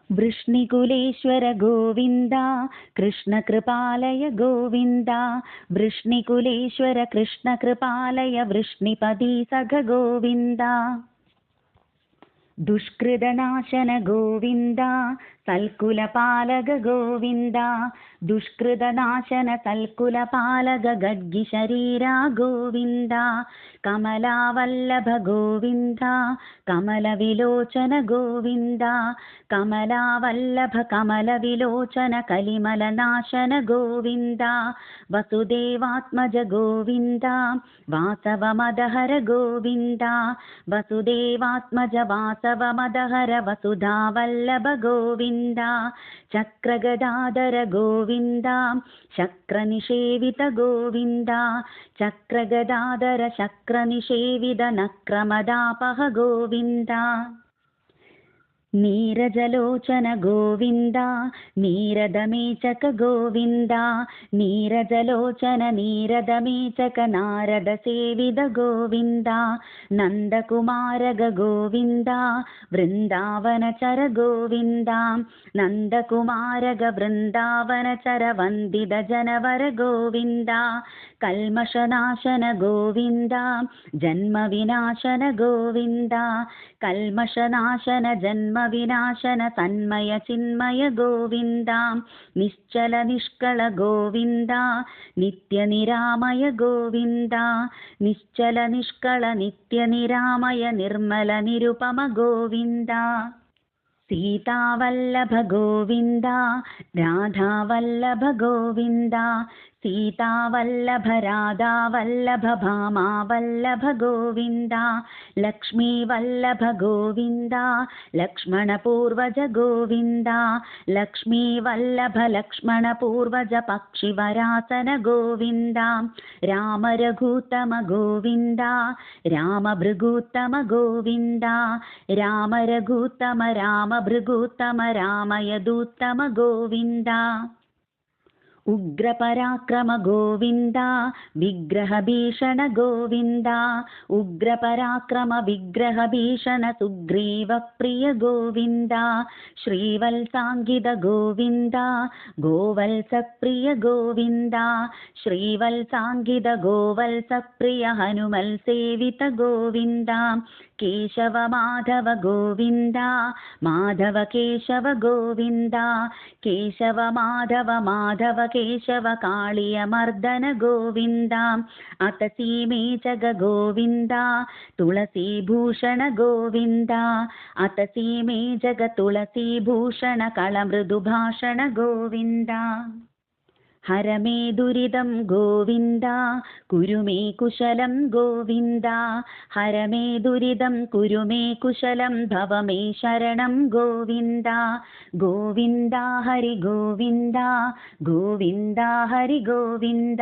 वृष्णिकुलेश्वर गोविन्द कृष्णकृपालय गोविन्द वृष्णिकुलेश्वर कृष्णकृपालय वृष्णिपदी सख गोविन्द दुष्कृतनाशन गोविन्द सल्कुलपालक गोविन्द दुष्कृतनाशन सल्कुलपालक गड्गिशरीरा गोविन्द कमलावल्लभ गोविन्द कमलविलोचन गोविन्द कमलावल्लभ कमलविलोचन कलिमलनाशन गोविन्द वसुदेवात्मज गोविन्द वासवमदहर गोविन्द वसुदेवात्मज वासवमदहर वसुधावल्लभ गोविन्द चक्रगदाधर गोविन्द शक्रनिषेवित गोविन्द चक्रगदाधर शक्रनिषेवित नक्रमदापह गोविन्द नीरजलोचन गोविन्द नीरदमेचक गोविन्द नीरजलोचन नीरदमेचक नारदसेवित गोविन्द नन्दकुमारग गोविन्द वृन्दावनचर गोविन्द नन्दकुमारग वृन्दावनचर वन्दित जनवर गोविन्द कल्मषनाशन गोविन्द जन्मविनाशन गोविन्द कल्मषनाशन जन्मविनाशन तन्मय चिन्मय गोविन्द निश्चल निष्कल गोविन्द नित्यनिरामय गोविन्द निश्चल निष्कल नित्यनिरामय निर्मल निरुपम गोविन्द सीतावल्लभ गोविन्द राधावल्लभ गोविन्द सीतावल्लभ राधावल्लभ भामावल्लभ गोविन्द लक्ष्मीवल्लभ गोविन्द लक्ष्मणपूर्वज गोविन्द लक्ष्मीवल्लभ लक्ष्मणपूर्वज पक्षिवरासन गोविन्द रामरघुत्तम गोविन्द रामभृगुत्तम गोविन्द रामरघुत्तम रामभृगुत्तम रामयदुत्तम गोविन्द उग्रपराक्रम गोविन्द विग्रहभीषण गोविन्द उग्रपराक्रम विग्रहभीषण सुग्रीवप्रिय गोविन्द श्रीवत्साङ्गिद गोविन्द गोवत्सप्रिय गोविन्द श्रीवत्साङ्गिद गोवत्सप्रिय हनुमल सेवित गोविन्द केशव माधव गोविन्द माधव केशव गोविन्द केशव माधव माधव केशव काळियमर्दन गोविन्द अतसीमेचग गोविन्द तुलसीभूषण गोविन्द अतसीमेजग तुलसीभूषण कलमृदुभाषण गोविन्द हर मे दुरिदं गोविन्द कुरु मे कुशलं गोविन्द हर मे दुरिदं कुरु मे कुशलं भव मे शरणं गोविन्द गोविन्द हरि गोविन्द गोविन्द हरि गोविन्द।